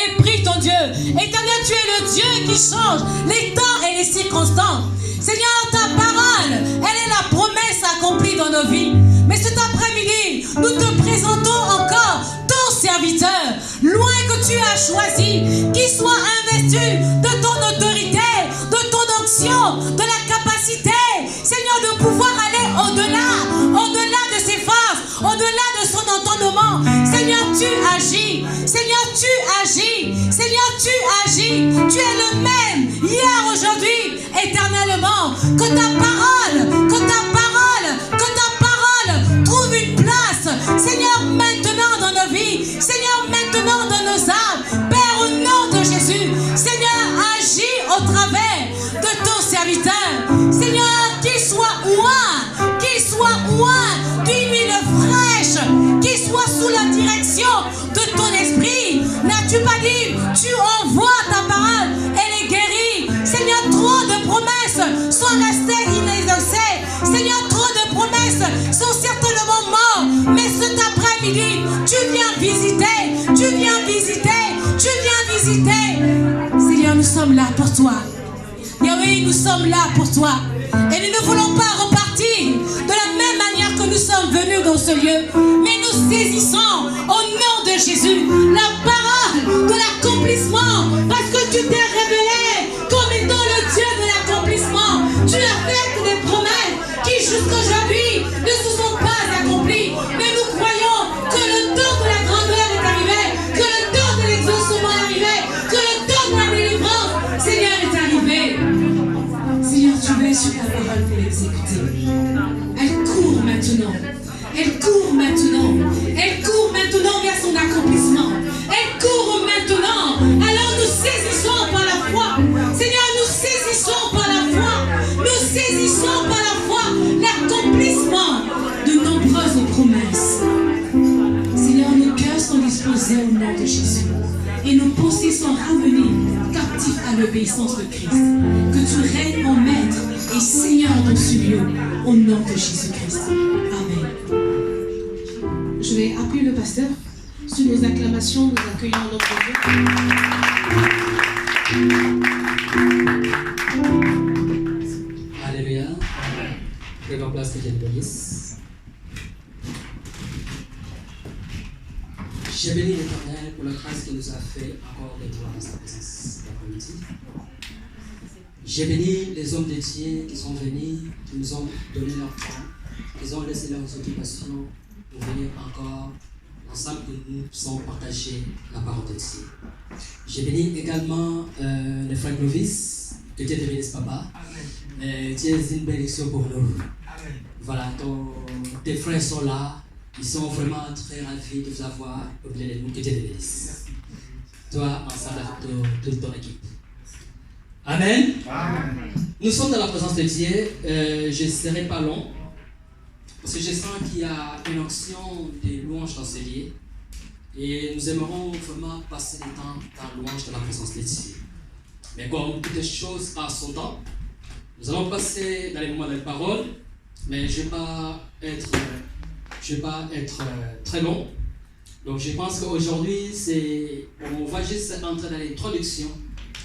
et prie ton Dieu. Éternel, tu es le Dieu qui change les temps et les circonstances. Seigneur, ta parole, elle est la promesse accomplie dans nos vies. Mais cet après-midi, nous te présentons encore ton serviteur, loin que tu as choisi, qui soit investi de ton autorité, de ton onction, de la capacité, Seigneur, de pouvoir aller au-delà de ses forces, au-delà de son entendement. Seigneur, tu agis. Seigneur, tu agis. Seigneur, tu agis. Tu es le même hier, aujourd'hui, éternellement. Que ta parole trouve une place, Seigneur, maintenant dans nos vies. Seigneur, maintenant dans nos âmes. Père, au nom de Jésus, Seigneur, agis au travers de ton serviteur. Seigneur, qu'il soit oint d'une huile fraîche, qu'il soit sous la direction de ton esprit. N'as-tu pas dit, tu envoies ta parole, elle est guérie. Seigneur, trop de promesses sont restées inexaucées. Seigneur, trop de promesses sont certainement mortes. Mais cet après-midi, tu viens visiter. Seigneur, nous sommes là pour toi. Yahweh, nous sommes là pour toi. Et nous ne voulons pas repartir de la même manière que nous sommes venus dans ce lieu. Mais nous saisissons au nom de Jésus la parole de l'accomplissement. Parce que tu t'es révélé comme étant le Dieu de l'accomplissement. Tu as fait des promesses qui jusqu'aujourd'hui ne se sont pas accomplies. Mais nous croyons que le temps de la grandeur est arrivé, que le temps de l'exaucement est arrivé, que le temps de la délivrance, Seigneur, est arrivé. Seigneur, tu veux sur ta parole pour l'exécuter. Elle court maintenant. Elle court maintenant. Elle court maintenant vers son accomplissement. Elle court maintenant. Alors nous saisissons par la foi. Seigneur, nous saisissons par la foi. Nous saisissons par la foi l'accomplissement de nombreuses promesses. Seigneur, nos cœurs sont disposés au nom de Jésus. Et nos pensées sont ramenées captifs à l'obéissance de Christ. Que tu règnes en maître et Seigneur dans ce lieu, au nom de Jésus-Christ. Amen. Je vais appuyer le pasteur. Sous nos acclamations, nous accueillons notre Dieu. Alléluia. Prenons place que Dieu nous bénisse. J'ai béni l'Éternel pour la grâce qu'il nous a fait encore d'être dans sa présence l'après-midi. J'ai béni les hommes de Dieu qui sont venus, qui nous ont donné leur temps, qui ont laissé leurs occupations pour venir encore ensemble que nous puissions partager la parole de Dieu. J'ai béni également les frères novices, que Dieu te bénisse, papa. Dieu est une bénédiction pour nous. Amen. Voilà, tes frères sont là. Ils sont vraiment très ravis de vous avoir au milieu de nous. Que Dieu te bénisse. Toi, ensemble avec toute ton équipe. Amen. Amen. Nous sommes dans la présence de Dieu. Je ne serai pas long. Parce que je sens qu'il y a une onction de louange dans ce lieu. Et nous aimerons vraiment passer le temps dans la louange de la présence de Dieu. Mais comme toutes choses à son temps, nous allons passer dans les moments de la parole. Mais je ne vais pas être très long. Donc je pense qu'aujourd'hui, on va juste entrer dans l'introduction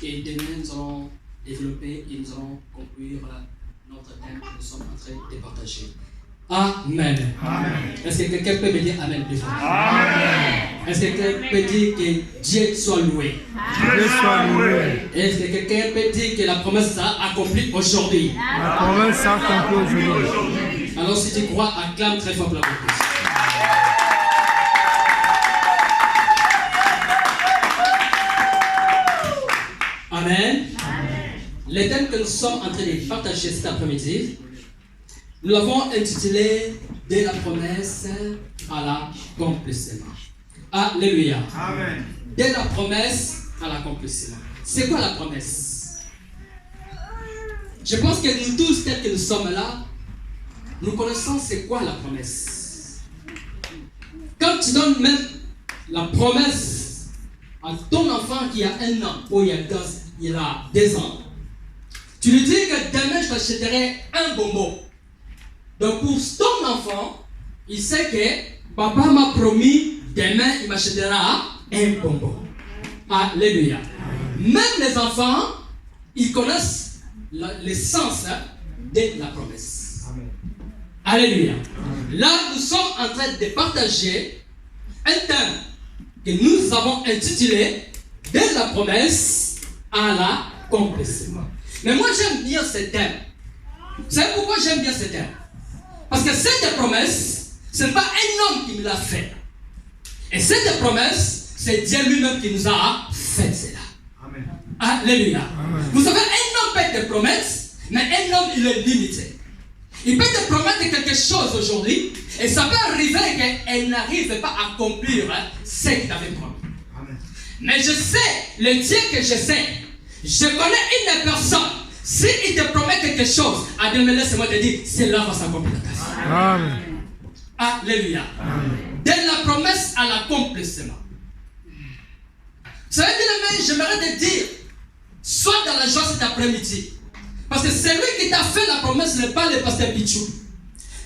et demain nous allons développer et nous allons conclure notre thème que nous sommes en train de partager. Amen. Amen. Est-ce que quelqu'un peut me dire Amen plus fort? Amen. Est-ce que quelqu'un peut dire que Dieu soit loué? Dieu soit loué. Est-ce que quelqu'un peut dire que la promesse sera accomplie aujourd'hui? La promesse sera accomplie aujourd'hui. Alors si tu crois, acclame très fort pour la promesse. Amen. Amen. Le thème que nous sommes en train de partager cet après-midi, nous l'avons intitulé « De la promesse à l'accomplissement ». Alléluia. Amen. De la promesse à l'accomplissement. C'est quoi la promesse? Je pense que nous tous, tels que nous sommes là, nous connaissons c'est quoi la promesse. Quand tu donnes même la promesse à ton enfant qui a 1 an ou il a 2 ans, tu lui dis que demain je t'achèterai un bonbon. Donc pour ton enfant, il sait que papa m'a promis demain il m'achètera un bonbon. Alléluia. Même les enfants, ils connaissent l'essence de la promesse. Amen. Alléluia. Là, nous sommes en train de partager un thème que nous avons intitulé « De la promesse à l'accomplissement ». Mais moi, j'aime bien ce thème. Vous savez pourquoi j'aime bien ce thème? Parce que cette promesse, ce n'est pas un homme qui me l'a fait. Et cette promesse, c'est Dieu lui-même qui nous a fait cela. Amen. Alléluia. Amen. Vous savez, un homme peut te promettre, mais un homme, il est limité. Il peut te promettre quelque chose aujourd'hui, et ça peut arriver qu'elle n'arrive pas à accomplir ce qu'il t'avait promis. Amen. Mais je sais, le Dieu que je sais, je connais une personne. S'il te promet quelque chose, Dieu me laisse-moi te dire, cela va s'accomplir dans ta vie. Amen. Alléluia. Amen. De la promesse à l'accomplissement. Vous savez, bien-aimé, j'aimerais te dire, sois dans la joie cet après-midi. Parce que celui qui t'a fait la promesse, ce n'est pas le pasteur Pichou.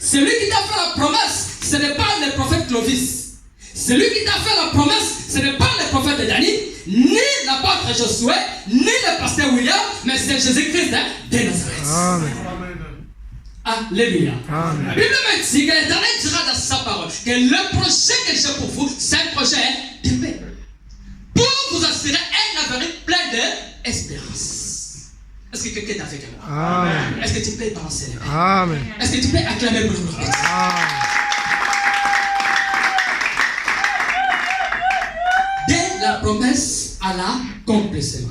Celui qui t'a fait la promesse, ce n'est pas le prophète Clovis. Celui qui t'a fait la promesse, ce n'est pas le prophète Dani, ni l'apôtre Josué, ni le pasteur William, mais c'est Jésus-Christ de Nazareth. Amen. Alléluia. Amen. La Bible me dit que l'Éternel dira dans sa parole que le projet que j'ai pour vous, c'est un projet de paix. Pour vous assurer un avenir plein d'espérance. Est-ce que quelqu'un t'a fait quelque chose? Amen. Est-ce que tu peux balancer les mains? Amen. Est-ce que tu peux acclamer le nom? Amen. De la promesse à l'accomplissement.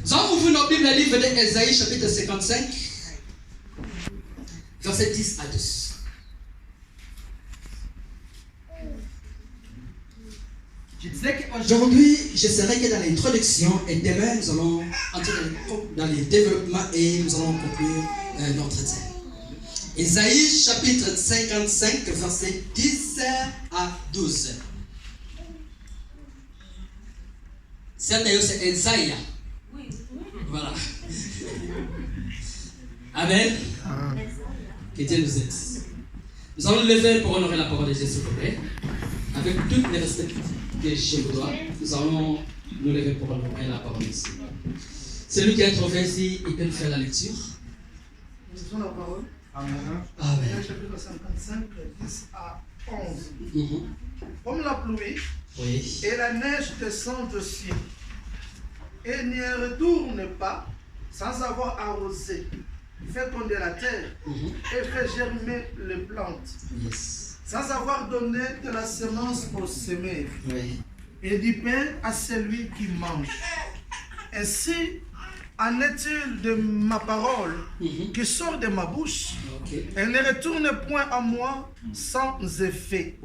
Nous allons ouvrir nos Bibles, le livre d'Ésaïe, chapitre 55, verset 10 à 12. Je disais qu'aujourd'hui, je serai que dans l'introduction et demain, nous allons entrer dans les développements et nous allons conclure notre thème. Ésaïe, chapitre 55, verset 10 à 12. C'est Ésaïe. Voilà. Amen. Que Dieu nous aide. Nous allons lever pour honorer la parole de Jésus, s'il vous plaît. Avec toutes les respects que je vous dois, nous allons nous lever pour honorer la parole ici. Celui qui a trouvé ici, il peut nous faire la lecture. Nous avons la parole. Amen. Amen. Chapitre 55, 10 à 11. Mhm. Comme la pluie Oui. et la neige descendent du ciel et n'y retourne pas sans avoir arrosé, fécondé la terre Mhm. et fait germer les plantes, Yes. sans avoir donné de la semence au semeur Oui. et du pain à celui qui mange. Ainsi en est-il de ma parole Mhm. qui sort de ma bouche. Ok. Elle ne retourne point à moi sans effet,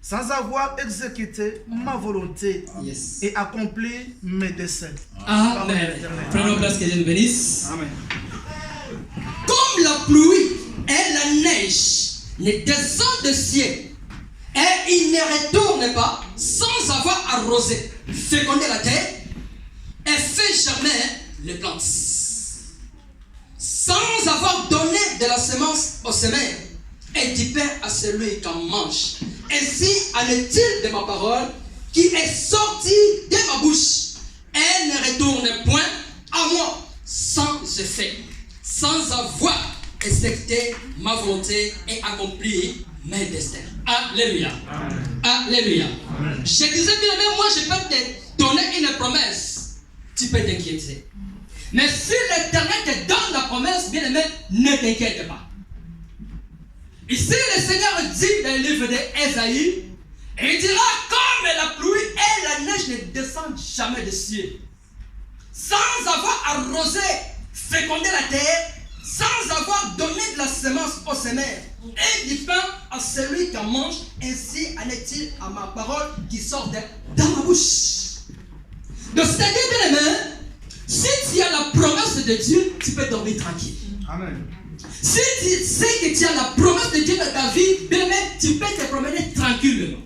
sans avoir exécuté ma volonté Yes. et accompli mes desseins. Amen. Prenons place, que Dieu nous bénisse. Amen. Comme la pluie et la neige ne descendent du ciel et il ne retourne pas sans avoir arrosé, fécondé la terre et fait germer les plantes, sans avoir donné de la semence au semeur et du pain à celui qui en mange. Ainsi en est-il de ma parole qui est sortie de ma bouche. Elle ne retourne point à moi sans effet, sans avoir exécuté ma volonté et accompli mes destins. Alléluia. Alléluia. Je disais bien, mais moi je peux te donner une promesse. Tu peux t'inquiéter. Mais si l'Éternel te donne la promesse, bien aimé, ne t'inquiète pas. Ici, le Seigneur dit dans le livre d'Ésaïe, il dira comme la pluie et la neige ne descendent jamais du ciel, sans avoir arrosé, fécondé la terre, sans avoir donné de la semence au semeur et du pain à celui qui en mange, ainsi en est-il à ma parole qui sort de ma bouche. Donc, c'est-à-dire, bien aimé, si tu as la promesse de Dieu, tu peux dormir tranquille. Amen. Si tu sais que tu as la promesse de Dieu dans ta vie, bien aimé, tu peux te promener tranquillement.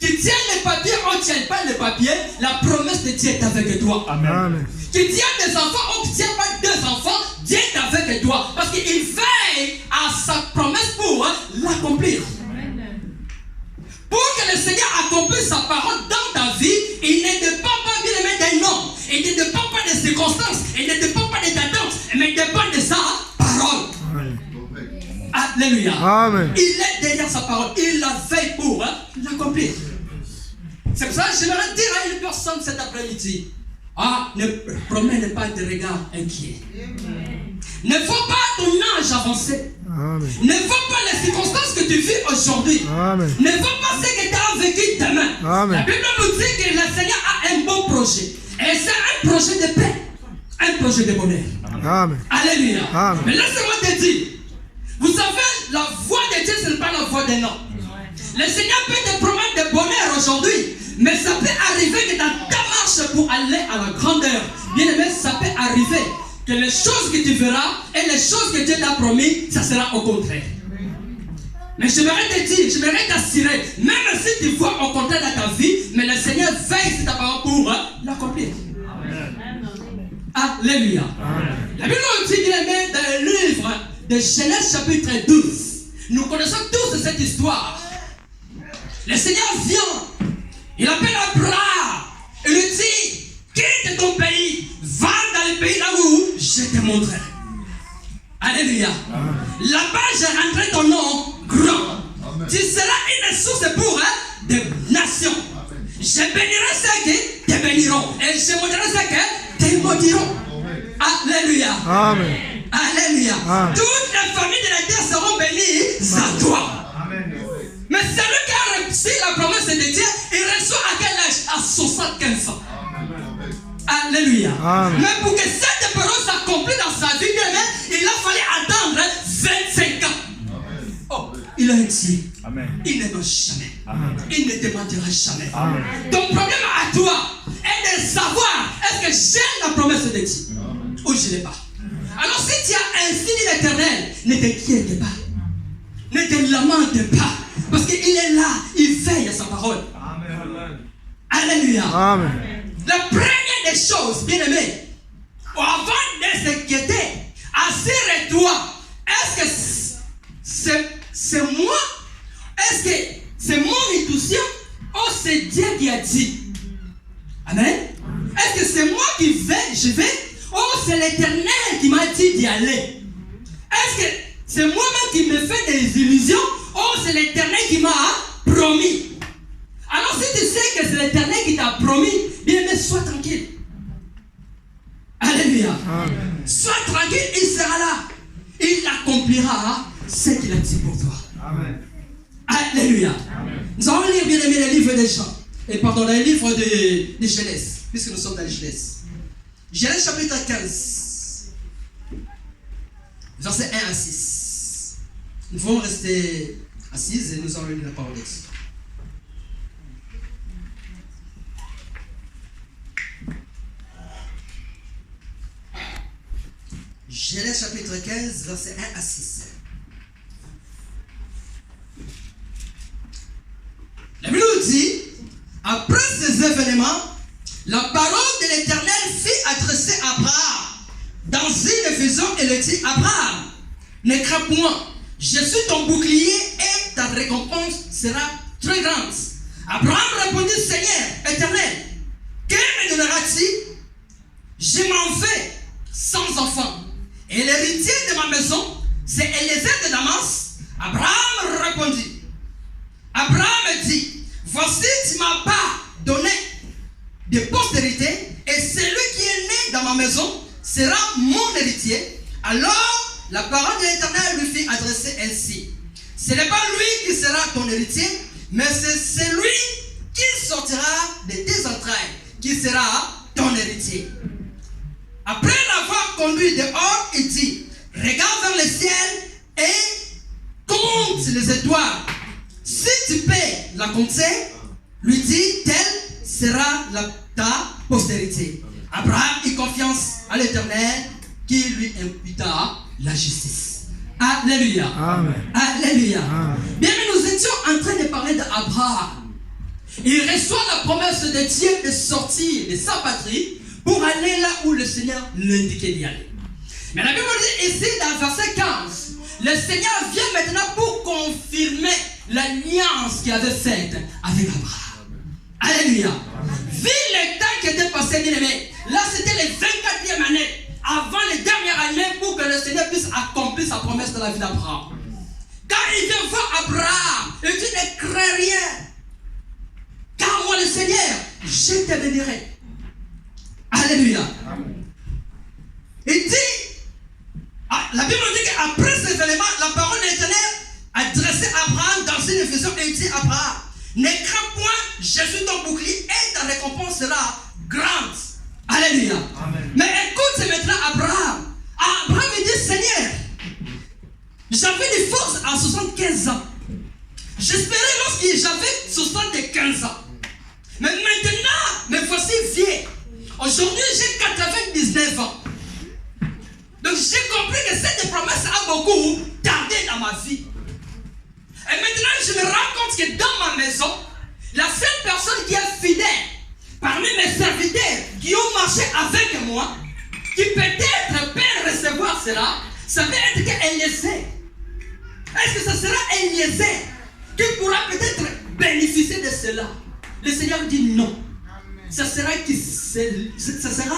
Tu tiens les papiers, on ne tient pas les papiers, la promesse de Dieu est avec toi. Amen. Tu tiens des enfants, on ne tient pas deux enfants, Dieu est avec toi. Parce qu'il veille à sa promesse pour l'accomplir. Pour que le Seigneur accomplisse sa parole dans ta vie, il ne dépend pas bien aimé d'un Alléluia. Amen. Il est derrière sa parole. Il la veille pour l'accomplir. C'est pour ça que j'aimerais dire à une personne cet après-midi, ne promène pas de regard inquiet. Ne vois pas ton âge avancé. Amen. Ne vois pas les circonstances que tu vis aujourd'hui. Amen. Ne vois pas ce que tu as vécu demain. Amen. La Bible nous dit que le Seigneur a un bon projet. Et c'est un projet de paix. Un projet de bonheur. Amen. Alléluia. Amen. Mais laissez-moi te dire, vous savez, la voix de Dieu, ce n'est pas la voix d'un homme. Le Seigneur peut te promettre de bonheur aujourd'hui, mais ça peut arriver que dans ta marche pour aller à la grandeur, bien aimé, ça peut arriver que les choses que tu verras et les choses que Dieu t'a promis, ça sera au contraire. Mais j'aimerais te dire, j'aimerais t'assurer, même si tu vois au contraire dans ta vie, mais le Seigneur veille sur ta parole pour l'accomplir. Alléluia. La Bible nous dit, bien aimé, dans le livre de Genèse chapitre 12, nous connaissons tous cette histoire. Le Seigneur vient, il appelle Abraham, il lui dit, quitte ton pays, va dans le pays là où je te montrerai. Alléluia. Là-bas, je rendrai ton nom grand. Amen. Tu seras une source pour des nations. Amen. Je bénirai ceux qui te béniront et je maudirai ceux qui te maudiront. Alléluia. Amen. Alléluia. Amen. Toutes les familles de la terre seront bénies à toi. Amen. Mais celui qui a reçu la promesse de Dieu, il reçoit à quel âge? À 75 ans. Amen. Alléluia. Amen. Mais pour que cette parole s'accomplisse dans sa vie, il a fallu attendre 25 ans. Amen. Oh, il a dit, il ne ment jamais. Amen. Il ne te mentira jamais. Amen. Ton problème à toi est de savoir est-ce que j'ai la promesse de Dieu ou je ne l'ai pas. Alors si tu as un signe éternel, ne t'inquiète pas. Ne te lamente pas. Parce qu'il est là, il veille à sa parole. Amen. Alléluia. Amen. La première des choses, bien aimé, avant de s'inquiéter, assure-toi, est-ce que c'est moi? Est-ce que c'est mon intuition ou c'est Dieu qui a dit? Amen. Est-ce que c'est moi qui vais, je vais, ou c'est l'Éternel qui m'a dit d'y aller? Est-ce que c'est moi-même qui me fais des illusions ou c'est l'Éternel qui m'a promis? Alors si tu sais que c'est l'Éternel qui t'a promis, bien mais sois tranquille. Alléluia. Amen. Sois tranquille, il sera là. Il accomplira ce qu'il a dit pour toi. Amen. Alléluia. Amen. Nous allons lire bien aimé les livres des gens. Et pardon, les livres de Genèse, puisque nous sommes dans les Genèse. Genèse chapitre 15, versets 1 à 6. Nous devons rester assis et nous allons lire la parole de Dieu. Genèse chapitre 15, versets 1 à 6. La Bible nous dit, après ces événements, la parole de l'Éternel fut adressée à Abraham dans une vision et le dit, Abraham, ne crains point, je suis ton bouclier et ta récompense sera très grande. Abraham répondit, Seigneur éternel, que me donneras-tu? Je m'en vais sans enfant. Et l'héritier de ma maison, c'est Eliezer de Damas. Abraham répondit. Abraham dit, voici tu m'as pas donné de postérité, et celui qui est né dans ma maison sera mon héritier. Alors la parole de l'Éternel lui fit adresser ainsi. Ce n'est pas lui qui sera ton héritier, mais c'est celui qui sortira de tes entrailles qui sera ton héritier. Après l'avoir conduit dehors, il dit, regarde vers le ciel et compte les étoiles. Si tu peux la compter, lui dit, telle sera ta postérité. Abraham eut confiance à l'Éternel qui lui imputa la justice. Alléluia. Amen. Alléluia. Amen. Bien, nous étions en train de parler d'Abraham. Il reçoit la promesse de Dieu de sortir de sa patrie pour aller là où le Seigneur l'indiquait d'y aller. Mais la Bible dit ici dans verset 15, le Seigneur vient maintenant pour confirmer l'alliance qu'il avait faite avec Abraham. Alléluia. Vu le temps qui était passé, bien aimé, là c'était les 24e années, avant les dernières années, pour que le Seigneur puisse accomplir sa promesse dans la vie d'Abraham. Quand il vient voir Abraham, et dit ne crains rien. Car moi le Seigneur, je te bénirai. Alléluia. Il dit, la Bible dit qu'après ces éléments, la parole de l'Éternel a dressé Abraham dans une vision et il dit Abraham, ne crains point, je suis ton bouclier et ta récompense sera grande. Alléluia. Amen. Mais écoute maintenant Abraham. Abraham il dit Seigneur, j'avais des forces à 75 ans. J'espérais lorsque j'avais 75 ans. Mais maintenant, me voici vieux. Aujourd'hui, j'ai 99 ans. Donc j'ai compris que cette promesse a beaucoup tardé dans ma vie. Et maintenant, je me rends compte que dans ma maison, la seule personne qui est fidèle parmi mes serviteurs qui ont marché avec moi, qui peut-être peut recevoir cela, ça peut être qu'Eliezer. Est-ce que ce sera Eliezer qui pourra peut-être bénéficier de cela? Le Seigneur dit non. Ça sera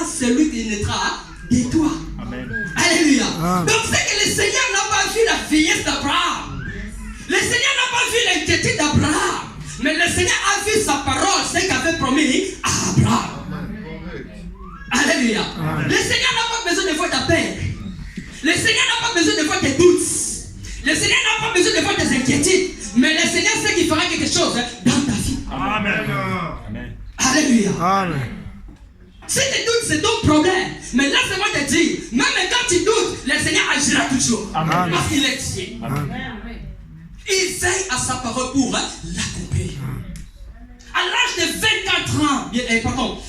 celui qui naîtra de toi. Amen. Alléluia. Amen. Donc c'est que le Seigneur n'a pas vu la vieillesse d'Abraham. Le Seigneur n'a pas vu l'inquiétude d'Abraham. Mais le Seigneur a vu sa parole, ce qu'avait promis à Abraham. Alléluia. Amen. Le Seigneur n'a pas besoin de voir ta peur. Le Seigneur n'a pas besoin de voir tes doutes. Le Seigneur n'a pas besoin de voir tes inquiétudes. Mais le Seigneur sait qu'il fera quelque chose dans ta vie. Amen. Amen. Alléluia. Amen. Si tu doutes, c'est ton problème. Mais laisse-moi te dire, même quand tu doutes, le Seigneur agira toujours. Amen. Parce qu'il est Dieu. Il veille à sa parole pour l'accomplir. À l'âge de 24 ans,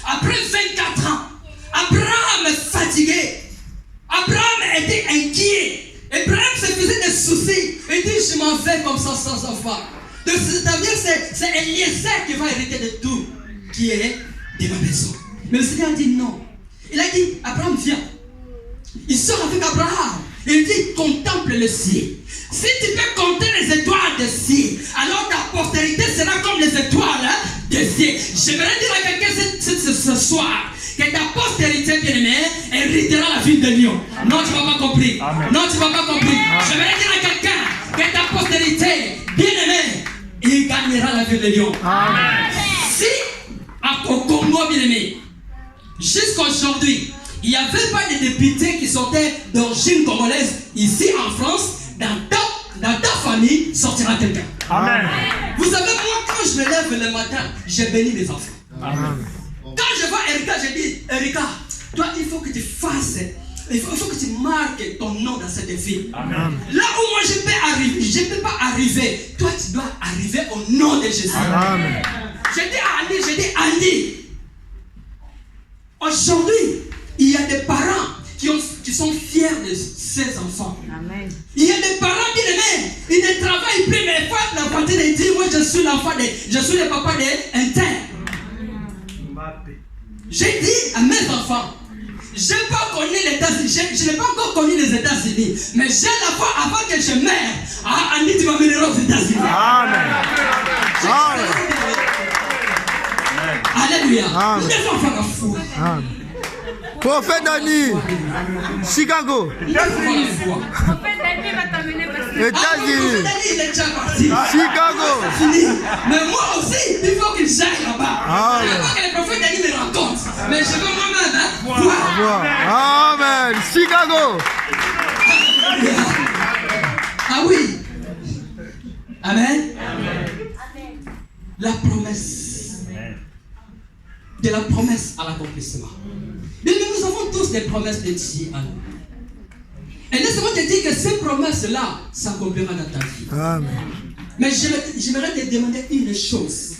après 24 ans, Abraham est fatigué. Abraham était inquiet. Abraham se faisait des soucis. Il dit, je m'en vais comme ça sans enfant. Donc, c'est-à-dire c'est Eliezer qui va hériter de tout, qui est de ma maison. Mais le Seigneur dit non. Il a dit, Abraham, viens. Il sort avec Abraham. Il dit, contemple le ciel. Si tu peux compter les étoiles du ciel, alors ta postérité sera comme les étoiles du ciel. J'aimerais dire à quelqu'un ce soir que ta postérité, bien-aimée, héritera la ville de Lyon. Non, tu ne m'as pas compris. Amen. Non, tu ne m'as pas compris. J'aimerais dire à quelqu'un que ta postérité, bien-aimée, il gagnera la ville de Lyon. Amen. Si, au Congo, bien-aimé, jusqu'à aujourd'hui, il n'y avait pas de députés qui sortaient d'origine congolaise ici en France, dans ta famille, sortira quelqu'un. Amen. Vous savez, moi, quand je me lève le matin, je bénis mes enfants. Amen. Quand je vois Erika, je dis, Erika, toi, il faut que tu fasses, il faut que tu marques ton nom dans cette vie. Amen. Là où moi je peux arriver, je ne peux pas arriver. Toi, tu dois arriver au nom de Jésus. Amen. Je dis Andy, aujourd'hui, il y a des parents qui sont fiers de ses enfants. Amen. Il y a des parents qui ils ne travaillent plus, mais ils la partie de dire, moi je suis l'enfant je suis le papa d'un tel. J'ai dit à mes enfants, je n'ai pas connu les États-Unis, je n'ai pas encore connu les États-Unis, mais j'ai la foi avant que je meure. Andy, tu m'amèneras aux États-Unis. Amen. Amen. Alléluia. Nous devons faire la foi. Amen. Prophète Dani, Chicago. Prophète Dani va t'amener parce que... États-Unis. Il est déjà parti. Chicago. Mais moi aussi, il faut qu'il j'aille là-bas. Je ne veux pas que le prophète Dani me rencontre. Mais je veux moi-même voir. Amen. Chicago. Ah oui. Amen. La promesse. De la promesse à l'accomplissement. Mais nous avons tous des promesses de Dieu à nous. Et laisse-moi te dire que ces promesses-là s'accompliront dans ta vie. Amen. Mais j'aimerais te demander une chose.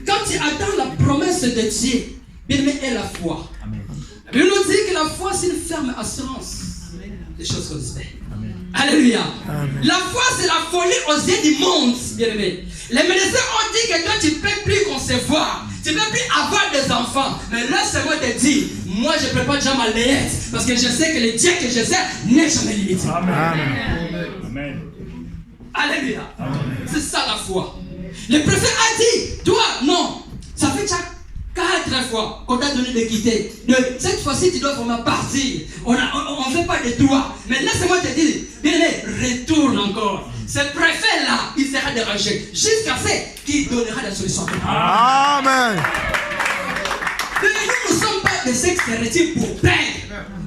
Quand tu attends la promesse de Dieu, bien-aimé, est la foi. Amen. Il nous dit que la foi, c'est une ferme assurance des choses qu'on espère. Alléluia. Amen. La foi, c'est la folie aux yeux du monde, bien-aimé. Les médecins ont dit que toi, tu ne peux plus concevoir. Tu ne peux plus avoir des enfants. Mais laisse-moi te dire, moi, je prépare déjà ma layette. Parce que je sais que le Dieu que je sais n'est jamais limité. Amen. Amen. Alléluia. Amen. C'est ça la foi. Le préfet a dit, toi, non. Ça fait déjà 4 fois qu'on t'a donné de quitter. Cette fois-ci, tu dois vraiment partir. On ne fait pas de toi. Mais laisse-moi te dire, bien, retourne encore. ce préfet-là, il sera dérangé jusqu'à ce qu'il donnera la solution. Amen. Mais nous ne sommes pas des sectes héritiers pour perdre,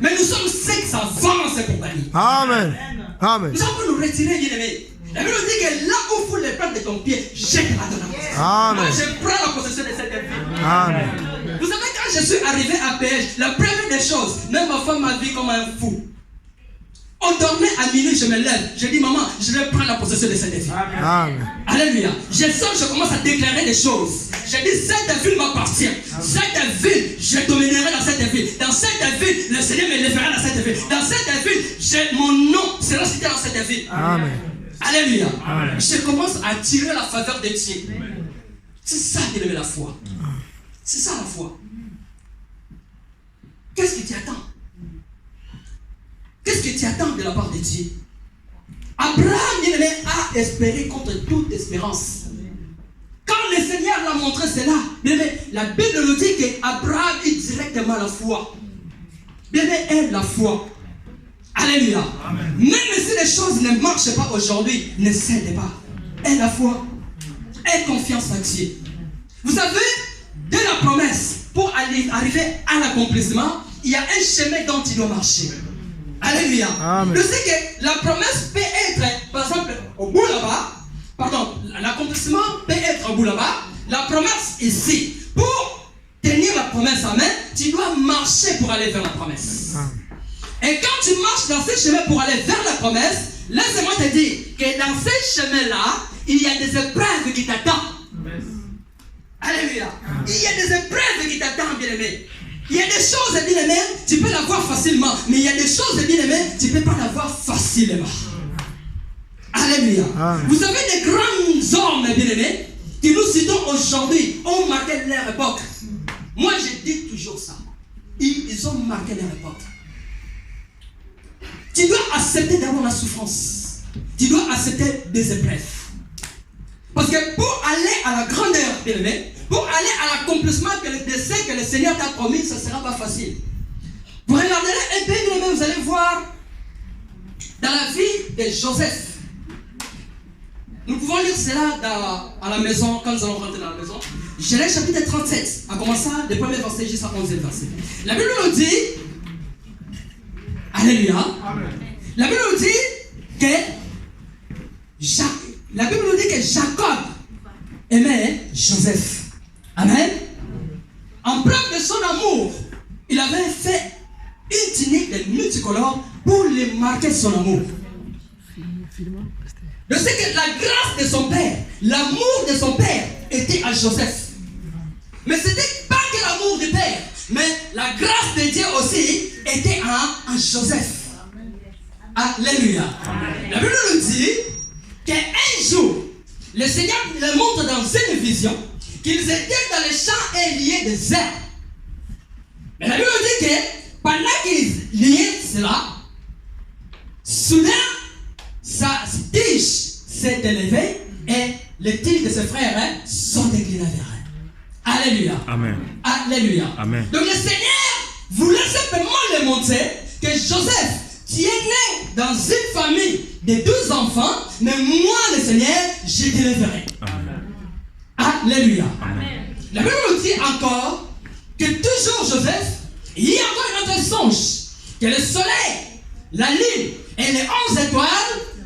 mais nous sommes sectes avancés pour gagner. Amen. Amen. Nous allons nous retirer, bien-aimés. La Bible dit que là où il faut les prendre de ton pied, jette-la dans la possession. Amen. Moi, je prends la possession de cette vie. Amen. Vous savez, quand je suis arrivé à PSG, la première des choses, même ma femme m'a vu comme un fou. On dormait à minuit, je me lève. Je dis, maman, je vais prendre la possession de cette ville. Amen. Alléluia. Je sens, je commence à déclarer des choses. Je dis, cette ville m'appartient. Cette ville, je dominerai dans cette ville. Dans cette ville, le Seigneur me lèvera dans cette ville. Dans cette ville, mon nom sera cité dans cette ville. Amen. Alléluia. Amen. Je commence à tirer la faveur de Dieu. C'est ça qui est la foi. C'est ça la foi. Qu'est-ce qui t'attend? Qu'est-ce que tu attends de la part de Dieu? Abraham, bien aimé, a espéré contre toute espérance. Quand le Seigneur l'a montré cela, bien aimé, la Bible nous dit qu'Abraham est directement la foi. Bien aimé, est la foi. Alléluia. Amen. Même si les choses ne marchent pas aujourd'hui, ne cède pas. Aie la foi. Aie confiance en Dieu. Vous savez, de la promesse, pour arriver à l'accomplissement, il y a un chemin dont il doit marcher. Alléluia. Amen. Je sais que la promesse peut être, par exemple, au bout là-bas, pardon, l'accomplissement peut être au bout là-bas. La promesse ici, pour tenir la promesse en main, tu dois marcher pour aller vers la promesse. Amen. Et quand tu marches dans ce chemin pour aller vers la promesse, laisse-moi te dire que dans ce chemin-là, il y a des épreuves qui t'attendent. Alléluia. Il y a des épreuves qui t'attendent, bien-aimé. Il y a des choses, bien-aimé, tu peux l'avoir facilement, mais il y a des choses, bien-aimé, tu ne peux pas l'avoir facilement. Alléluia. Vous savez, des grands hommes, bien-aimés, que nous citons aujourd'hui, ont marqué leur époque. Moi, je dis toujours ça. Ils ont marqué leur époque. Tu dois accepter d'abord la souffrance. Tu dois accepter des épreuves. Parce que pour aller à la grandeur, bien-aimé, pour aller à l'accomplissement de ce que le Seigneur t'a promis, ce ne sera pas facile. Vous regarderez un peu, bien-aimé, vous allez voir dans la vie de Joseph. Nous pouvons lire cela à la maison, quand nous allons rentrer dans la maison. Genèse chapitre 37, à commencer du premier verset jusqu'à 11e verset. La Bible nous dit, alléluia, amen. La Bible nous dit que Jacob aimait Joseph. Amen. En preuve de son amour, il avait fait une tunique de multicolore pour lui marquer son amour. Je sais que la grâce de son père, l'amour de son père était à Joseph. Mais ce n'était pas que l'amour du père, mais la grâce de Dieu aussi était à Joseph. Alléluia. La Bible nous dit qu'un jour, le Seigneur le montre dans une vision qu'ils étaient dans les champs et liés des herbes. Mais la Bible nous dit que pendant qu'ils liaient cela, soudain, sa tige s'est élevée et les tiges de ses frères sont déclinées vers elle. Alléluia. Amen. Alléluia. Amen. Donc le Seigneur voulait simplement le montrer que Joseph, tu es né dans une famille de 12 enfants, mais moi, le Seigneur, je te l'élèverai. Alléluia. Amen. La Bible nous dit encore que toujours Joseph, il y a encore un autre songe, que le soleil, la lune et les 11 étoiles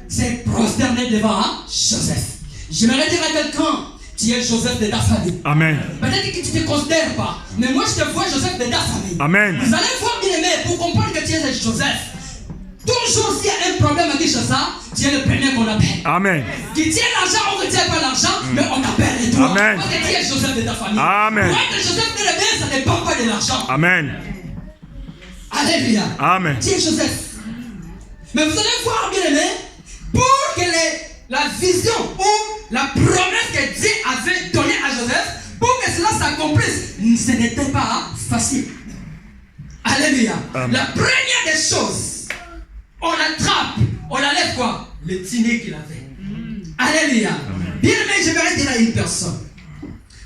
s'est prosterné devant Joseph. J'aimerais dire à quelqu'un, tu es Joseph de ta famille. Amen. Peut-être que tu ne te considères pas, mais moi je te vois Joseph de ta famille. Amen. Vous allez voir, bien aimé, pour comprendre que tu es Joseph. Toujours s'il y a un problème avec ça, tu es le premier qu'on appelle. Amen. Qui tient l'argent ou qui ne tient pas l'argent, mais on appelle toi. Amen. Parce que tu es Joseph de ta famille. Amen. Pour être Joseph de la bien, ça ne dépend pas de l'argent. Amen. Alléluia. Amen. Tu es Joseph. Mais vous allez voir, bien aimé, pour que la vision ou la promesse que Dieu avait donnée à Joseph, pour que cela s'accomplisse, ce n'était pas facile. Alléluia. Amen. La première des choses, on attrape, on enlève quoi? Le dîner qu'il avait. Alléluia. Amen. Bien aimé, j'aimerais dire à une personne.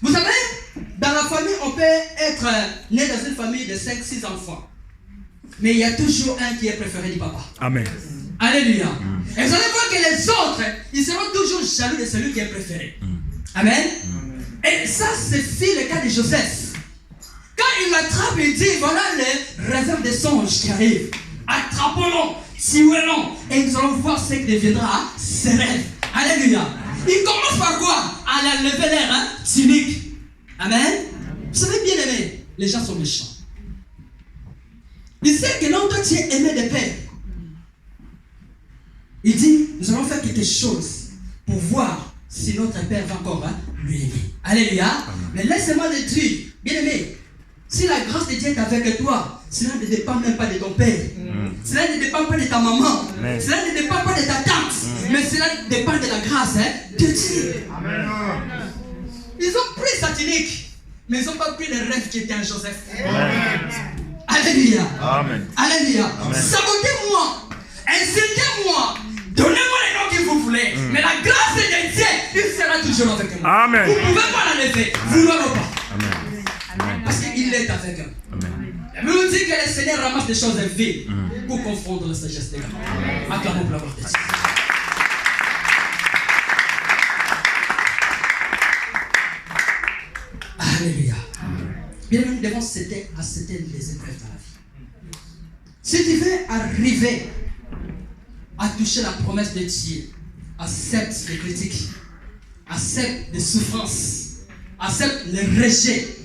Vous savez, dans la famille, on peut être né dans une famille de 5-6 enfants. Mais il y a toujours un qui est préféré du papa. Amen. Alléluia. Et vous allez voir que les autres, ils seront toujours jaloux de celui qui est préféré. Amen. Et ça, c'est le cas de Joseph. Quand il l'attrape, il dit, voilà les réserves des songes qui arrivent. Attrapons-le, tuons-le, et nous allons voir ce qui deviendra ses rêves. Alléluia. Il commence par quoi? À la lever l'air cynique. Amen. Vous savez, bien aimé, les gens sont méchants. Il sait que non, toi tu es aimé des pères. Il dit, nous allons faire quelque chose pour voir si notre père va encore lui aimer. Alléluia. Mais laisse-moi le dire, bien aimé, si la grâce de Dieu est avec toi, cela ne dépend même pas de ton père. Cela ne dépend pas de ta maman. Cela ne dépend pas de ta tante. Mais cela dépend de la grâce de Dieu. Amen. Ils ont pris satanique, mais ils n'ont pas pris le rêve qui était en Joseph. Amen. Alléluia. Amen. Alléluia. Amen. Sabotez-moi. Insultez-moi. Donnez-moi les noms que vous voulez. Mais la grâce de Dieu, il sera toujours avec moi. Amen. Vous ne pouvez pas l'enlever. Vouloir ou pas. Amen. Parce qu'il est avec eux. Amen. La Bible dit que le Seigneur ramasse des choses viles pour confondre la sagesse des gars. Acclamons pour la gloire de Dieu. Alléluia. Bien, nous devons céder à certaines des épreuves dans la vie. Si tu veux arriver à toucher la promesse de Dieu, accepte les critiques, accepte les souffrances, accepte les rejets,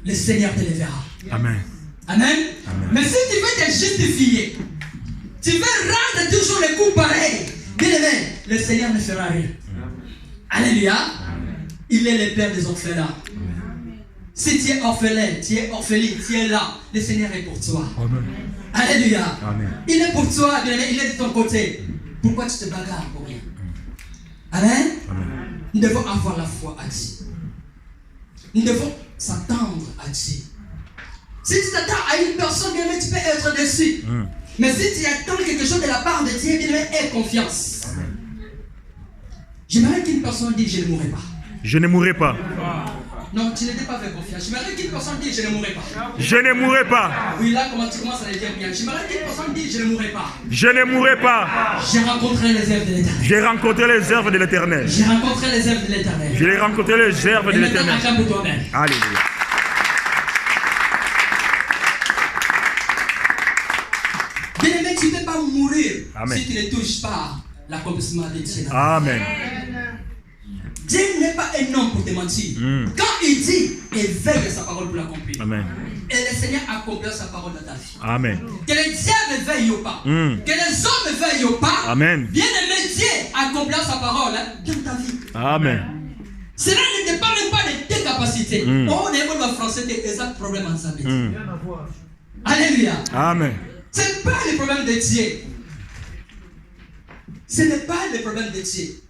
le Seigneur te les verra. Amen. Amen. Amen. Mais si tu veux te justifier, tu veux rendre toujours les coups pareils, bien aimé, le Seigneur ne fera rien. Alléluia. Il est le Père des orphelins. Si tu es orphelin, tu es orpheline, tu es là, le Seigneur est pour toi. Amen. Alléluia. Amen. Il est pour toi, bien aimé, il est de ton côté. Pourquoi tu te bagarres pour rien? Amen. Amen. Nous devons avoir la foi à Dieu. Nous devons s'attendre à Dieu. Si tu t'attends à une personne, bien aimé, tu peux être déçu. Mais si tu attends quelque chose de la part de Dieu, bien aimé, aie confiance. J'aimerais qu'une personne dise je ne mourrai pas. Je ne mourrai pas. Non, tu n'étais pas avec confiance. J'aimerais qu'une personne dise je ne mourrai pas. Je ne mourrai pas. Oui, là, comment tu commences à le dire bien. J'aimerais qu'une personne dise je ne mourrai pas. Je ne mourrai pas. J'ai rencontré les œuvres de l'Éternel. J'ai rencontré les œuvres de l'Éternel. J'ai rencontré les œuvres de l'Éternel. J'ai rencontré les œuvres Et de maintenant, l'Éternel. acclame pour toi-même. Alléluia. Bien-aimé, tu ne peux pas mourir. Amen. Si tu ne touches pas l'accomplissement de Dieu. Amen. Dieu n'est pas un homme pour te mentir. Quand il dit, éveille sa parole pour l'accomplir. Amen. Et le Seigneur accomplit sa parole dans ta vie. Amen. Que le diable veille ou pas, que les hommes veillent ou pas, Amen. bien aimé Dieu accomplit sa parole dans ta vie. Amen. Cela ne dépend même pas de tes capacités. Oh, on est bon en français, c'est un problème ensemble. Alléluia. Amen. Ce n'est pas le problème de Dieu. Ce n'est pas le problème de Dieu.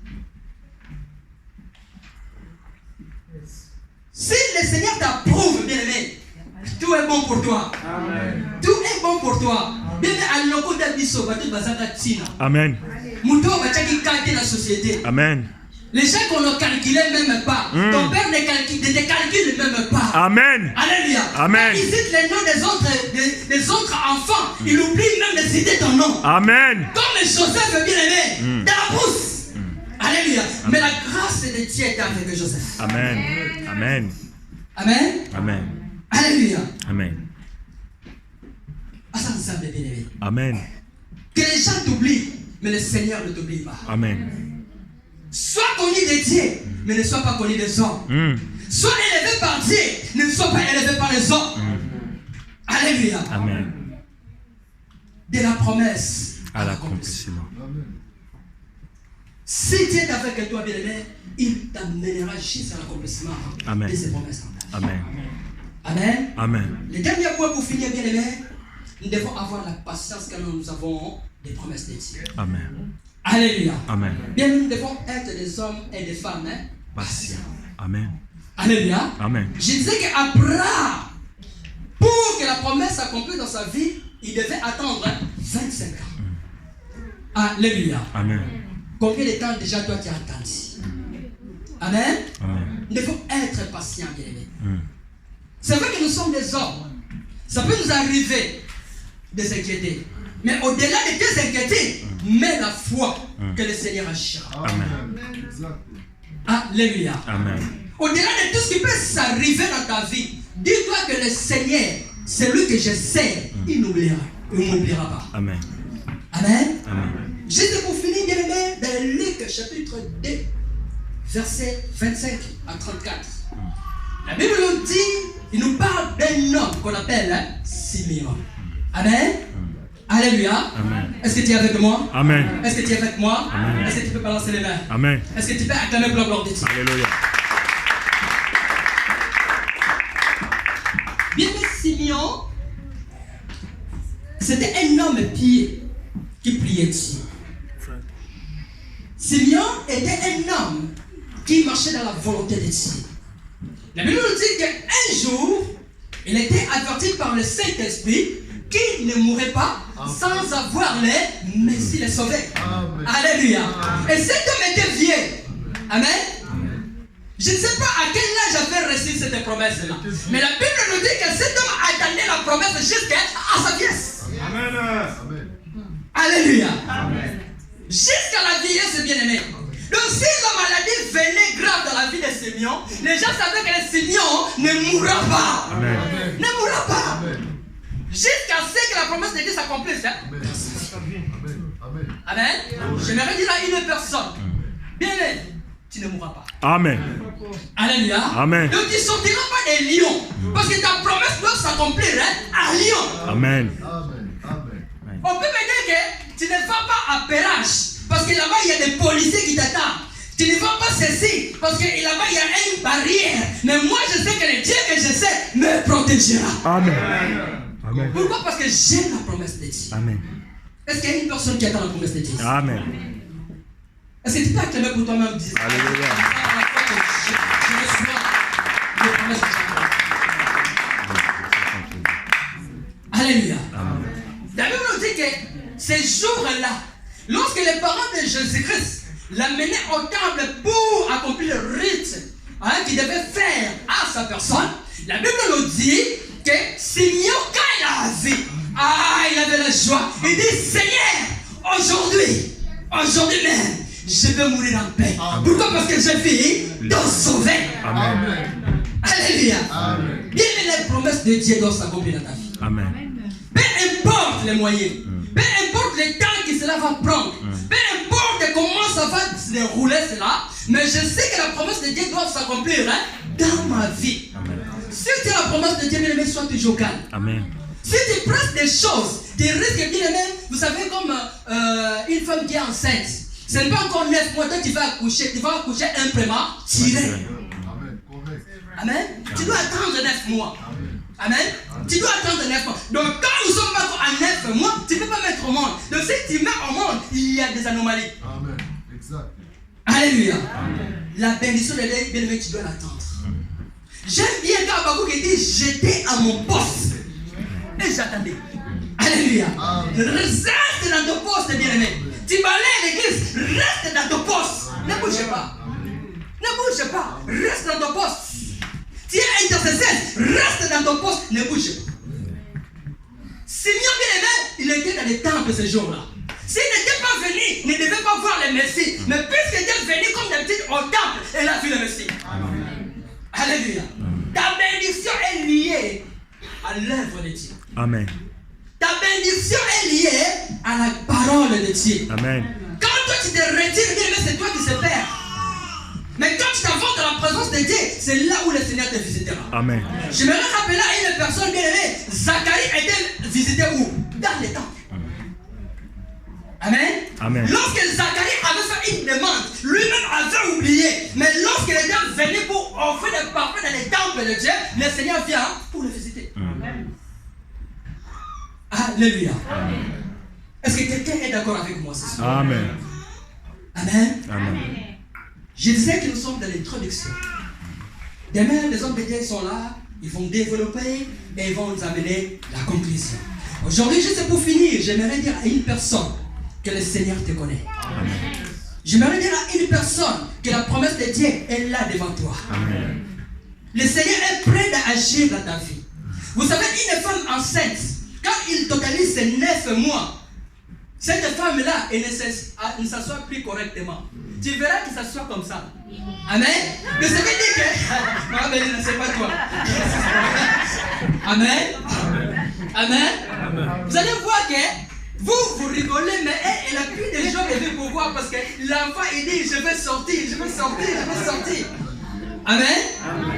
Si le Seigneur t'approuve, bien aimé, tout est bon pour toi. Amen. Tout est bon pour toi. Bien aimé, à l'occasion d'Abisso, Amen. la société. Amen. Les gens qu'on ne calculait même pas. Ton père ne te calcule même pas. Amen. Alléluia. Amen. Il cite les noms des autres enfants. Il oublie même de citer ton nom. Amen. Comme Joseph est bien aimé. Dans la brousse. Alléluia. Mais la grâce de Dieu est avec Joseph. Amen. Amen. Amen. Amen. Alléluia. Amen. Amen. Que les gens t'oublient, mais le Seigneur ne t'oublie pas. Amen. Sois connu de Dieu, mais ne sois pas connu des hommes. Sois élevé par Dieu, ne sois pas élevé par les hommes. Alléluia. Amen. De la promesse À l'accomplissement. Si Dieu est avec toi, bien-aimé, il t'amènera jusqu'à l'accomplissement de ses promesses. Amen. Amen. Amen. Le dernier point pour finir, bien-aimé, nous devons avoir la patience que nous avons des promesses de Dieu. Amen. Alléluia. Amen. Bien, nous devons être des hommes et des femmes patients. Amen. Alléluia. Amen. Je disais qu'Abraham, pour que la promesse s'accomplisse dans sa vie, il devait attendre 25 ans. Alléluia. Amen. Combien de temps déjà toi tu as attendu? Amen. Amen. Nous devons être patients, bien aimés. C'est vrai que nous sommes des hommes. Ça peut nous arriver de s'inquiéter. Mais au-delà de tes inquiétudes, mets la foi que le Seigneur agira. Amen. Alléluia. Amen. Au-delà de tout ce qui peut s'arriver dans ta vie, dis-toi que le Seigneur, celui que je sais, il n'oubliera pas. Amen. Amen. Amen. Juste pour finir, bien aimé, dans Luc chapitre 2, versets 25 à 34. La Bible nous dit, il nous parle d'un homme qu'on appelle Simeon. Amen. Alléluia. Amen. Est-ce que tu es avec moi? Amen. Est-ce que tu es avec moi? Amen. Est-ce que tu peux balancer les mains? Amen. Est-ce que tu peux acclamer pour la gloire de Dieu? Alléluia. Bien aimé, Simeon, c'était un homme pieux qui priait Dieu. Simeon était un homme qui marchait dans la volonté de Dieu. La Bible nous dit qu'un jour, il était averti par le Saint-Esprit qu'il ne mourrait pas sans avoir les Messie les sauvés. Alléluia. Et cet homme était vieux. Amen. Je ne sais pas à quel âge avait reçu cette promesse-là. Mais la Bible nous dit que cet homme attendait la promesse jusqu'à sa vieillesse. Amen. Alléluia. Jusqu'à la vieillesse, bien-aimé. Donc si la maladie venait grave dans la vie de Simeon, les gens savaient que le Simeon ne mourra pas. Amen. Ne mourra pas. Jusqu'à ce que la promesse de Dieu s'accomplisse. Amen. J'aimerais dire à une personne, bien-aimé, tu ne mourras pas. Amen. Alléluia. Amen. Donc tu ne sortiras pas des lions. Parce que ta promesse doit s'accomplir à Lyon. Amen. On peut me dire que tu ne vas pas à Perrache. Parce que là-bas, il y a des policiers qui t'attendent. Tu ne vas pas ceci. Parce que là-bas, il y a une barrière. Mais moi, je sais que le Dieu que je sais me protégera. Amen. Amen. Pourquoi? Parce que j'aime la promesse de Dieu. Amen. Est-ce qu'il y a une personne qui attend la promesse de Dieu? Amen. Est-ce que tu peux acclamer pour toi-même? Dire, Alléluia. je reçois les promesses de Dieu. Alléluia. La Bible nous dit que ces jours-là, lorsque les parents de Jésus-Christ l'amenaient au temple pour accomplir le rite qu'il devait faire à sa personne, la Bible nous dit que Simeon, quand il a vu, il avait la joie. Il dit, Seigneur, aujourd'hui même, je vais mourir en paix. Amen. Pourquoi? Parce que je vis d'en sauver. Amen. Alléluia. Bien les promesses de Dieu doivent s'accomplir dans ta vie. Amen. Peu importe les moyens, peu importe le temps que cela va prendre, peu importe comment ça va se dérouler cela, mais je sais que la promesse de Dieu doit s'accomplir dans ma vie. Amen. Si tu as la promesse de Dieu, bien aimé, sois toujours calme. Amen. Si tu presses des choses, tu risques, bien aimé, vous savez, comme une femme qui est enceinte, ce n'est pas encore 9 mois, toi tu vas accoucher un prématuré. Amen. Tu dois attendre 9 mois. Amen. Tu dois attendre 9 mois. Donc quand nous sommes pas encore à 9 mois, tu ne peux pas mettre au monde. Donc si tu mets au monde, il y a des anomalies. Amen. Exact. Alléluia. Amen. La bénédiction de Dieu, bien aimé, tu dois l'attendre. J'aime bien quand Abakouk dit j'étais à mon poste. Et j'attendais. Alléluia. Reste dans ton poste, bien aimé. Tu balayes l'église, reste dans ton poste. Ne bouge pas. Ne bouge pas. Reste dans ton poste. Tu es intercesseur, reste dans ton poste, ne bouge pas. Simeon, bien aimé, il était dans les temples ce jour-là. S'il n'était pas venu, il ne devait pas voir le Messie. Mais puisqu'il était venu comme d'habitude au temple, il a vu le Messie. Amen. Alléluia. Ta bénédiction est liée à l'œuvre de Dieu. Amen. Ta bénédiction est liée à la parole de Dieu. Amen. Quand toi tu te retires, bien aimé, c'est toi qui se perds. Mais quand tu t'avances dans la présence de Dieu, c'est là où le Seigneur te visitera. Amen. Je me rappelle à une personne bien aimée, Zacharie était visité où? Dans les temples. Amen. Amen. Lorsque Zacharie avait fait une demande, lui-même avait oublié. Mais lorsqu'il était venu pour offrir des parfums dans les temples de Dieu, le Seigneur vient pour le visiter. Amen. Alléluia. Amen. Est-ce que quelqu'un est d'accord avec moi ce soir? Amen. Amen. Amen. Je disais que nous sommes dans l'introduction. Demain, les hommes de Dieu sont là, ils vont développer et ils vont nous amener la conclusion. Aujourd'hui, juste pour finir, j'aimerais dire à une personne que le Seigneur te connaît. Amen. J'aimerais dire à une personne que la promesse de Dieu est là devant toi. Amen. Le Seigneur est prêt à agir dans ta vie. Vous savez, une femme enceinte, quand il totalise ses 9 mois, Cette femme-là, elle ne s'assoit plus correctement. Tu verras qu'il s'assoit comme ça. Amen. Mais ça veut dire que... Non, mais c'est pas toi. Amen. Amen. Vous allez voir que vous rigolez, mais elle a plus de gens qui veulent pour voir parce que l'enfant, il dit, je vais sortir. Amen.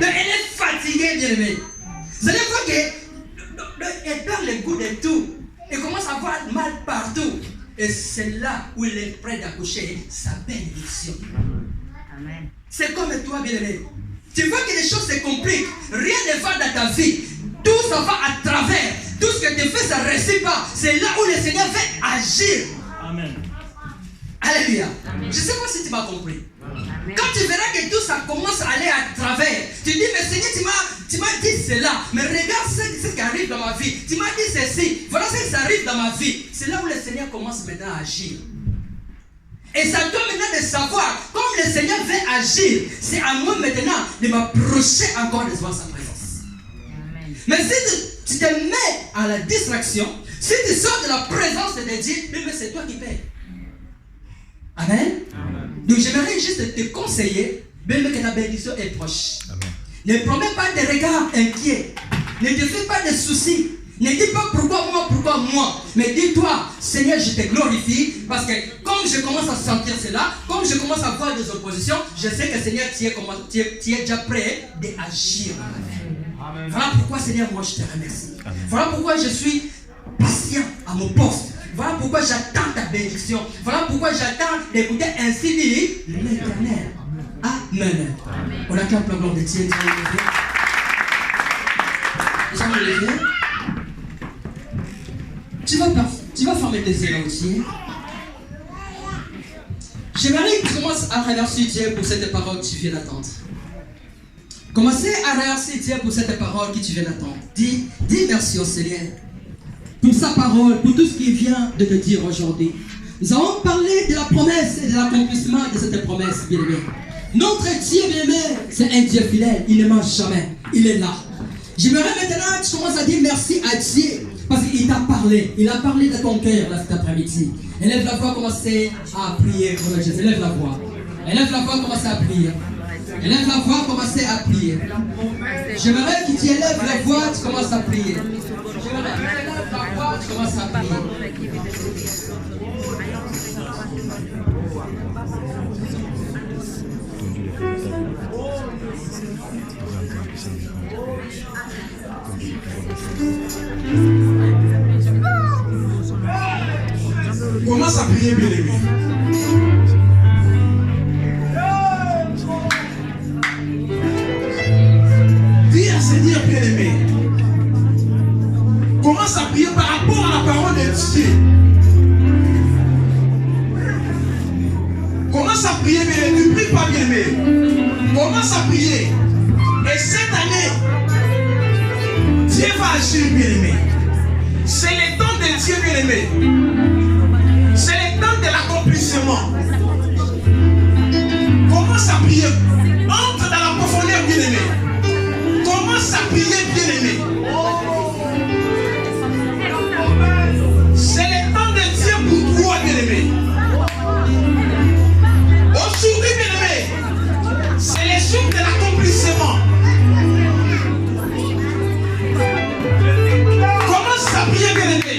Donc, elle est fatiguée, bien aimée. Vous allez voir qu'elle perd le goût de tout. Elle commence à avoir mal partout. Et c'est là où elle est prête d'accoucher sa bénédiction. Amen. C'est comme toi, bien aimé. Tu vois que les choses se compliquent. Rien ne va dans ta vie. Tout ça va à travers. Tout ce que tu fais, ça ne réussit pas. C'est là où le Seigneur veut agir. Amen. Alléluia. Amen. Je ne sais pas si tu m'as compris. Amen. Quand tu verras que tout ça commence à aller à travers, tu dis, mais Seigneur, tu m'as dit cela. Mais regarde ce qui arrive dans ma vie. Tu m'as dit ceci. Voilà ce qui arrive dans ma vie. C'est là où le Seigneur commence maintenant à agir. Et ça doit maintenant de savoir, comme le Seigneur veut agir, c'est à moi maintenant de m'approcher encore devant sa présence. Amen. Mais si tu te mets à la distraction, si tu sors de la présence de Dieu, mais c'est toi qui paies. Amen. Amen. Donc j'aimerais juste te conseiller, même que ta bénédiction est proche. Amen. Ne promets pas de regards inquiets. Ne te fais pas de soucis. Ne dis pas pourquoi moi. Mais dis-toi, Seigneur, je te glorifie. Parce que comme je commence à sentir cela, comme je commence à voir des oppositions, je sais que Seigneur, tu es déjà prêt d'agir. Amen. Voilà pourquoi, Seigneur, moi je te remercie. Amen. Voilà pourquoi je suis patient à mon poste. Voilà pourquoi j'attends ta bénédiction. Voilà pourquoi j'attends d'écouter ainsi dit l'Éternel. Amen. Amen. On acclame la gloire de Dieu. Nous allons lever. Tu vas fermer tes yeux aussi. J'aimerais que tu commences à remercier Dieu pour cette parole que tu viens d'attendre. Commencez à remercier Dieu pour cette parole que tu viens d'attendre. Dis merci au Seigneur pour sa parole, pour tout ce qu'il vient de te dire aujourd'hui. Nous allons parler de la promesse et de l'accomplissement de cette promesse, bien-aimé. Notre Dieu, bien-aimé, c'est un Dieu fidèle. Il ne mange jamais. Il est là. J'aimerais maintenant que tu commences à dire merci à Dieu. Parce qu'il t'a parlé. Il a parlé de ton cœur là, cet après-midi. Élève la voix, commencez à prier. Élève la voix. Élève la voix, commencez à prier. Élève la voix, commencez à prier. J'aimerais que tu élèves la voix, tu commences à prier. J'aimerais que tu élèves la voix, tu commences à prier. Commence à prier, bien-aimé. Dis à Seigneur, bien-aimé. Commence à prier par rapport à la parole de Dieu. Commence à prier, bien-aimé. Ne prie pas, bien-aimé. Commence à prier. Et cette année, Dieu va agir, bien-aimé. C'est le temps de Dieu, bien-aimé. C'est le temps de l'accomplissement. Commence à prier. Entre dans la profondeur, bien-aimé. Commence à prier, bien-aimé. C'est le temps de Dieu pour toi, bien-aimé. Aujourd'hui, bien-aimé, c'est le jour de l'accomplissement. Commence à prier, bien-aimé.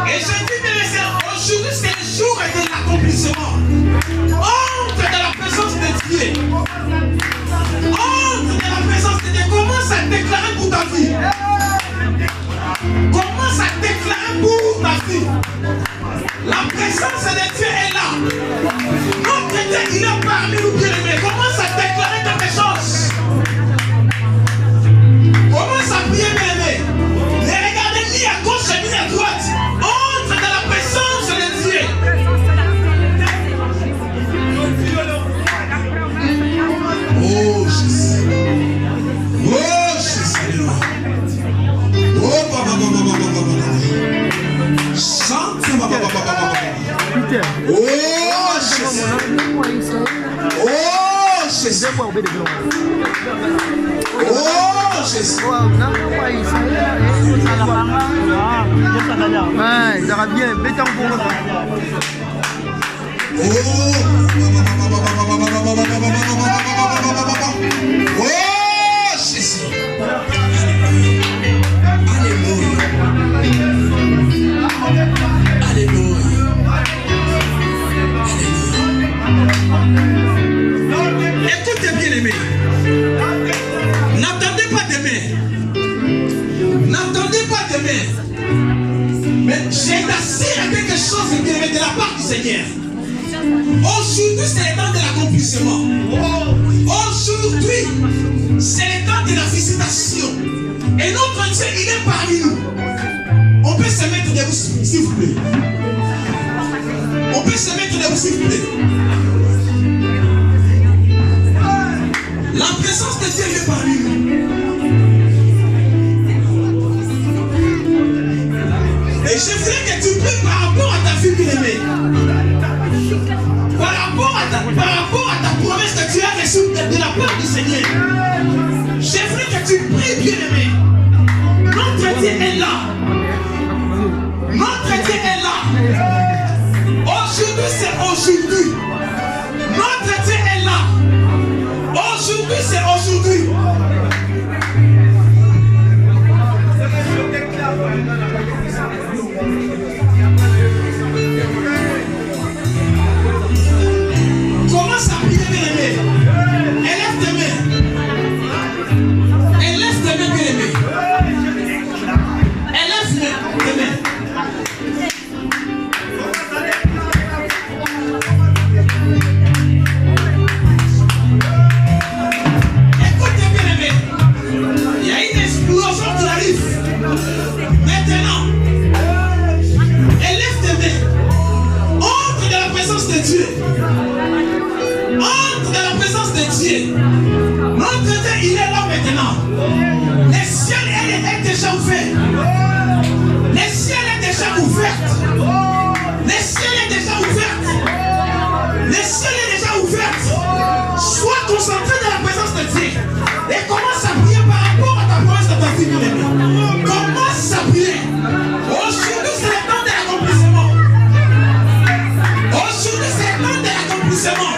Et je dis, bien-aimé, aujourd'hui, c'est le jour de l'accomplissement. Entre dans la présence de Dieu. Entre dans la présence de Dieu. Commence à déclarer pour ta vie. Commence à déclarer pour ta vie. La présence de Dieu est là. Notre Dieu, il est parmi nous, bien-aimés. Commence à déclarer quelque chose. Commence à prier, bien-aimé. Ne regardez ni à gauche ni à droite. Entre dans la présence de Dieu. Oh Jésus. Oh Jésus. Oh papa. Chante papa. Oh Jésus. Oh Jésus. Oh Jésus. Ouais, ça va bien. Mettez en bon. Oh, Jésus. Alléluia. Alléluia. Écoutez bien aimé. N'attendez pas demain. N'attendez pas demain. Mais j'ai d'assir quelque chose de la part du Seigneur. Aujourd'hui, c'est le temps de l'accomplissement. Aujourd'hui, c'est le temps de la visitation. Et notre Dieu, il est parmi nous. On peut se mettre debout, s'il vous plaît. On peut se mettre debout, s'il vous plaît. La présence de Dieu est parmi nous. Et je voudrais que tu pries par rapport à ta vie bien-aimée. Par rapport à ta promesse que tu as reçue de la part du Seigneur. J'aimerais que tu pries, bien-aimé. Notre Dieu est là. Notre Dieu est là. Aujourd'hui, c'est aujourd'hui. Notre Dieu est là. Aujourd'hui, c'est aujourd'hui. Commence à prier, bien-aimé. Élève tes mains. Élève tes mains, bien-aimé. Élève tes mains. Écoutez, bien-aimé. Il y a une explosion qui arrive. Maintenant, élève tes mains. Entre dans la présence de Dieu. Entre dans la présence de Dieu. Notre Dieu, il est là maintenant. Le ciel est déjà ouvert. Le ciel est déjà ouvert. Le ciel est déjà ouvert. Le ciel est déjà ouvert. Sois concentré dans la présence de Dieu. Et commence à prier par rapport à ta promesse de ta vie, bien-aimé. Commence à prier. Aujourd'hui, c'est le temps de l'accomplissement. Aujourd'hui, c'est le temps de l'accomplissement.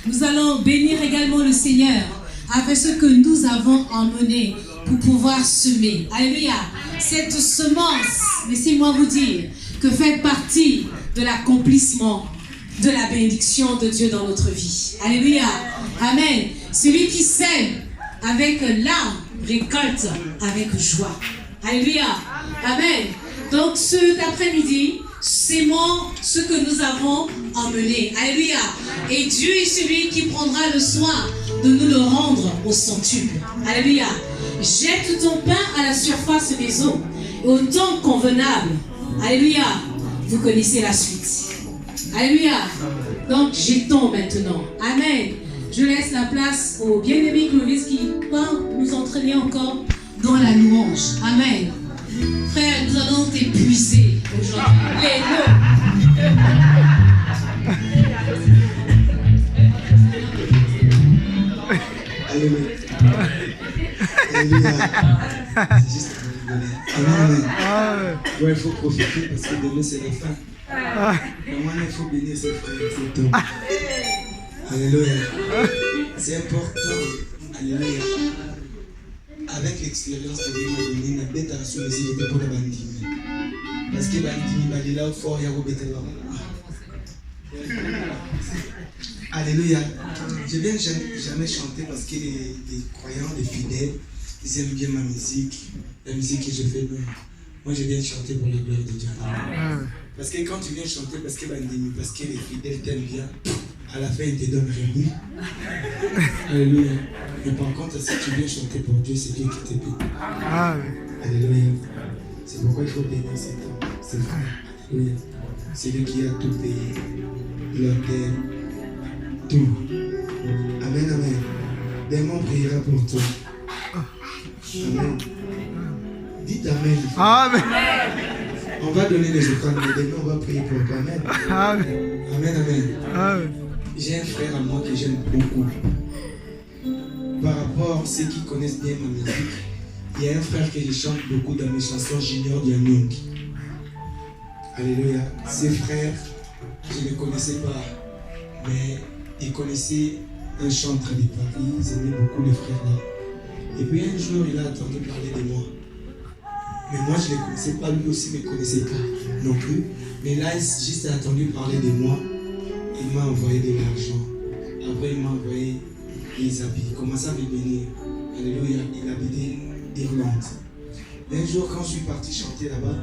Nous allons bénir également le Seigneur avec ce que nous avons emmené pour pouvoir semer. Alléluia. Cette semence, laissez-moi vous dire, que fait partie de l'accomplissement de la bénédiction de Dieu dans notre vie. Alléluia. Amen. Celui qui sème avec larmes récolte avec joie. Alléluia. Amen. Donc cet après-midi, sémons ce que nous avons emmené. Alléluia. Et Dieu est celui qui prendra le soin de nous le rendre au centuple. Alléluia. Jette ton pain à la surface des eaux, au temps convenable. Alléluia. Vous connaissez la suite. Alléluia. Donc jetons maintenant. Amen. Je laisse la place au bien-aimé Clovis qui va nous entraîner encore dans la louange. Amen. Frère, nous allons t'épuiser aujourd'hui. Les mots. Alléluia. Alléluia. C'est juste pour rigoler. Amen. Ouais, il faut profiter parce que demain c'est la fin. Maintenant, il faut bénir ses frères et ses tombes. Alléluia. C'est important. Alléluia. Avec l'expérience de Dieu, il n'a pas été assuré pour la bandine. Parce que la bandine, il est là fort, il y a Alléluia. Je viens jamais chanter parce que les croyants, les fidèles, ils aiment bien ma musique, la musique que je fais. Moi, je viens chanter pour la gloire de Dieu. Parce que quand tu viens chanter parce que les fidèles t'aiment bien, à la fin, ils te donnent rien. Alléluia. Mais par contre, si tu viens chanter pour Dieu, c'est Dieu qui te bénit. Alléluia. C'est pourquoi il faut bénir cet homme. C'est vrai. Alléluia. C'est lui qui a tout payé. L'hôtel. Tout. Amen, amen. Demain, on priera pour toi. Amen. Dites amen. Amen. On va donner les offrandes, mais demain, on va prier pour toi. Amen. Amen. Amen, amen. J'ai un frère à moi que j'aime beaucoup. Par rapport à ceux qui connaissent bien ma musique, il y a un frère que je chante beaucoup dans mes chansons, Junior Dianyong. Alléluia. Ces frères, je ne les connaissais pas, mais ils connaissaient un chanteur de Paris, ils aimaient beaucoup les frères là. Et puis un jour, il a entendu parler de moi. Mais moi, je ne les connaissais pas, lui aussi ne me connaissait pas non plus. Mais là, juste entendu parler de moi, il m'a envoyé de l'argent. Après, il m'a envoyé des habits. Il commençait à me bénir. Alléluia. Il habitait d'Irlande. Un jour, quand je suis parti chanter là-bas,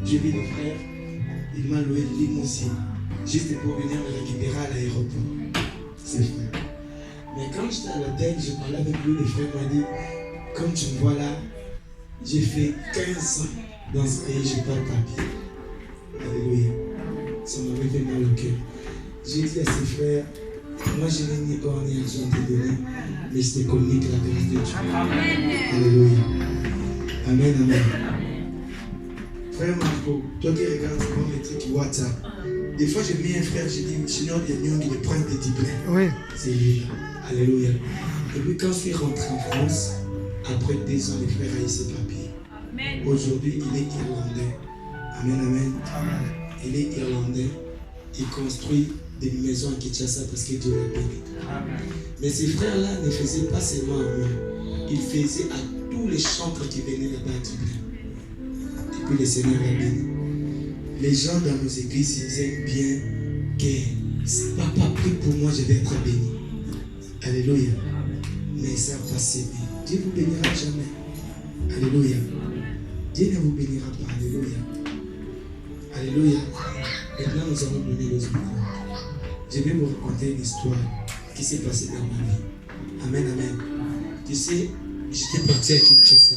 j'ai vu le frère. Il m'a loué une limousine. Juste pour venir me récupérer à l'aéroport. C'est vrai. Mais quand j'étais à l'hôtel, je parlais avec lui. Le frère m'a dit, comme tu me vois là, j'ai fait 15 ans dans ce pays, je n'ai pas de papier. Alléluia. Ça m'avait fait mal au cœur. J'ai dit à ses frères, moi je n'ai ni or ni argent à te donner, mais je te communique la grâce de Dieu. Alléluia. Amen, amen. Frère Marco, toi qui regardes comment mes trucs WhatsApp, des fois j'ai mis un frère, j'ai dit, Junior Dianyong, il prend des diplômes. Oui. C'est lui là. Alléluia. Et puis quand je suis rentré en France, après 2 ans, les frères a eu ses papiers. Aujourd'hui, il est irlandais. Amen, amen. Il est irlandais. Il construit des maisons à Kinshasa parce que Dieu l'a béni. Mais ces frères-là ne faisaient pas seulement à moi. Ils faisaient à tous les chantres qui venaient là-bas à Dublin. Et puis le Seigneur l'a béni. Les gens dans nos églises, ils aiment bien que si papa prie pour moi, je vais être béni. Alléluia. Mais ils ne savent pas s'aimer. Dieu ne vous bénira jamais. Alléluia. Dieu ne vous bénira pas. Alléluia. Alléluia. Maintenant, nous allons donner le micro. Je vais vous raconter une histoire qui s'est passée dans ma vie. Amen, amen. Tu sais, j'étais parti à Kinshasa.